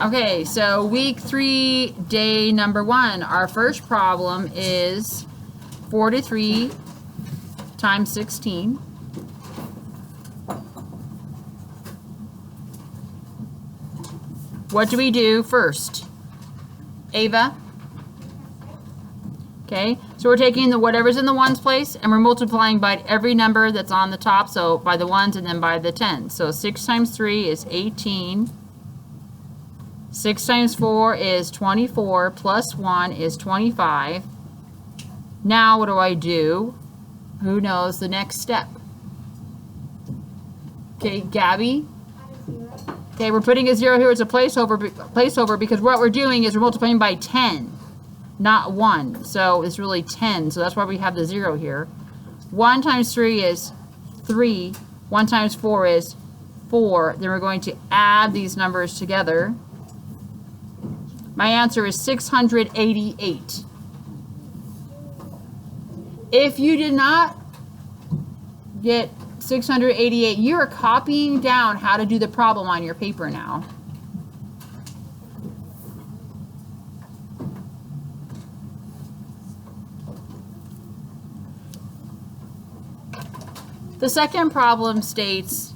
Okay, so week 3, day number 1. Our first problem is 43 times 16. What do we do first? Ava? Okay, so we're taking the whatever's in the ones place and we're multiplying by every number that's on the top, so by the ones and then by the 10. So 6 times 3 is 18. 6 times 4 is 24, plus 1 is 25. Now what do I do? Who knows the next step? Okay, Gabby? Okay, we're putting a 0 here as a placeholder because what we're doing is we're multiplying by 10, not 1. So it's really 10, so that's why we have the 0 here. 1 times 3 is 3. 1 times 4 is 4. Then we're going to add these numbers together. My answer is 688. If you did not get 688, you are copying down how to do the problem on your paper now. The second problem states,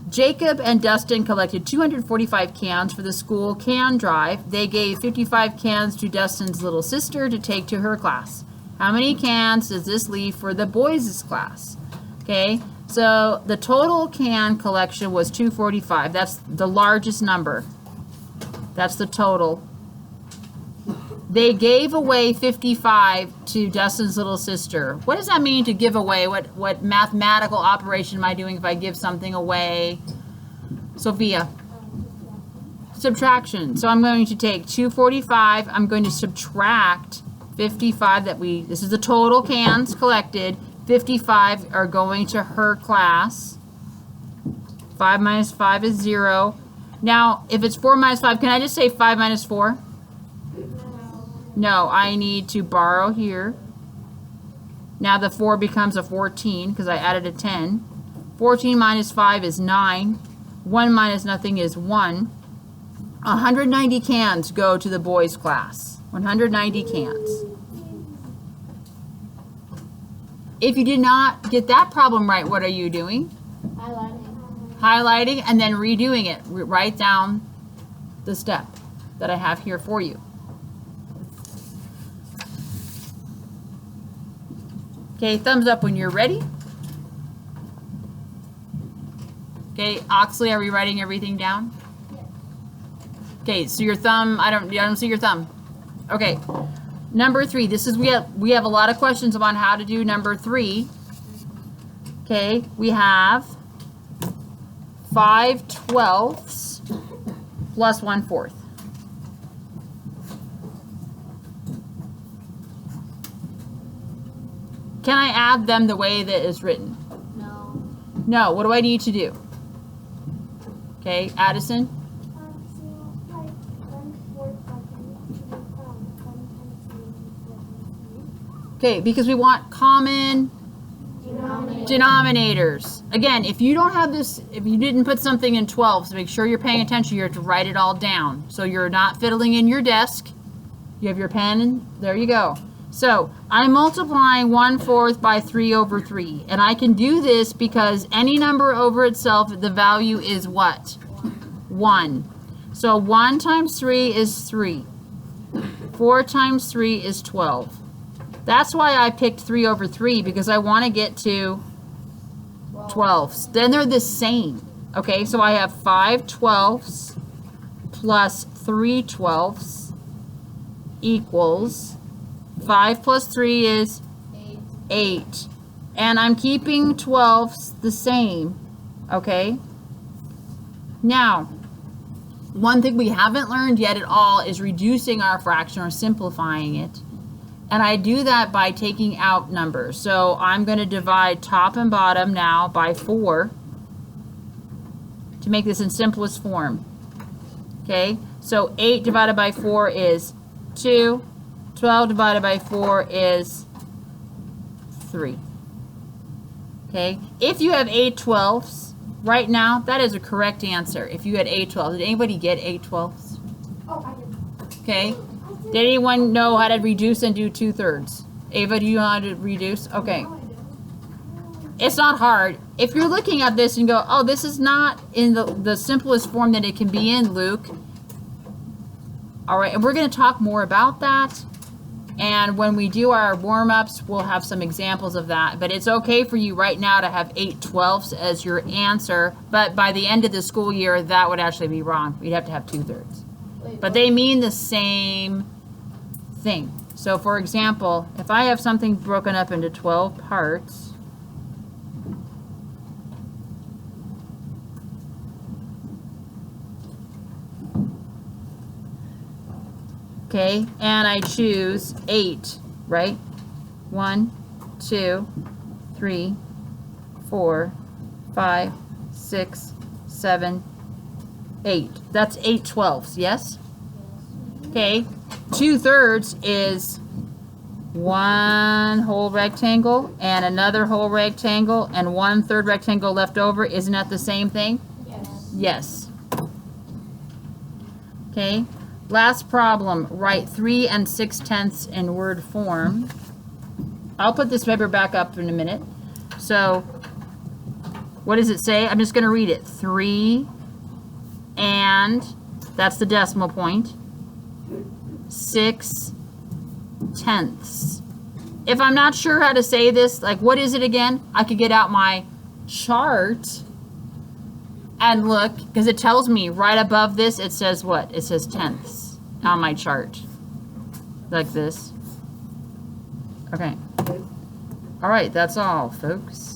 Jacob and Dustin collected 245 cans for the school can drive. They gave 55 cans to Dustin's little sister to take to her class. How many cans does this leave for the boys' class? Okay, so the total can collection was 245. That's the largest number. That's the total. They gave away 55 to Dustin's little sister. What does that mean to give away? What mathematical operation am I doing if I give something away? Sophia? Subtraction. So I'm going to take 245. I'm going to subtract 55 this is the total cans collected. 55 are going to her class. 5 minus 5 is 0. Now, if it's 4 minus 5, can I just say 5 minus 4? No, I need to borrow here. Now the 4 becomes a 14 because I added a 10. 14 minus 5 is 9. 1 minus nothing is 1. 190 cans go to the boys' class. 190 cans. If you did not get that problem right, what are you doing? Highlighting. Highlighting and then redoing it. Write down the step that I have here for you. Okay, thumbs up when you're ready. Okay, Oxley, are we writing everything down? Okay, so your thumb, I don't see your thumb. Okay, number 3. This is we have a lot of questions about how to do number 3. Okay, we have 5/12 plus 1/4. Can I add them the way that is written? No. No. What do I need to do? Okay, Addison? Okay, because we want common denominators. Again, if you don't have this, if you didn't put something in 12, so make sure you're paying attention. You have to write it all down. So you're not fiddling in your desk. You have your pen, and there you go. So I'm multiplying 1/4 by 3/3. And I can do this because any number over itself, the value is what? 1. So 1 times 3 is 3. 4 times 3 is 12. That's why I picked 3/3, because I want to get to 12. Then they're the same. Okay, so I have 5/12 plus 3/12 equals 5 plus 3 is 8. And I'm keeping 12s the same. Okay? Now, one thing we haven't learned yet at all is reducing our fraction or simplifying it. And I do that by taking out numbers. So I'm going to divide top and bottom now by 4 to make this in simplest form. Okay? So 8 divided by 4 is 2. 12 divided by 4 is 3. Okay? If you have 8/12, right now, that is a correct answer. If you had 8/12, did anybody get 8/12? Okay. Did anyone know how to reduce and do 2/3? Ava, do you know how to reduce? Okay. It's not hard. If you're looking at this and go, oh, this is not in the simplest form that it can be in, Luke. All right, and we're going to talk more about that. And when we do our warm-ups, we'll have some examples of that. But it's okay for you right now to have 8/12 as your answer. But by the end of the school year, that would actually be wrong. You'd have to have 2/3. But they mean the same thing. So for example, if I have something broken up into 12 parts, okay, and I choose 8, right? 1, 2, 3, 4, 5, 6, 7, 8. That's 8/12, yes? Okay, 2/3 is one whole rectangle and another whole rectangle and 1/3 rectangle left over. Isn't that the same thing? Yes. Yes. Okay, last problem. Write 3 6/10 in word form. I'll put this paper back up in a minute. So, what does it say? I'm just going to read it. 3 and, that's the decimal point, 6/10. If I'm not sure how to say this, like what is it again? I could get out my chart and look, because it tells me right above this, it says what? It says tenths on my chart. Like this. Okay. All right, that's all, folks.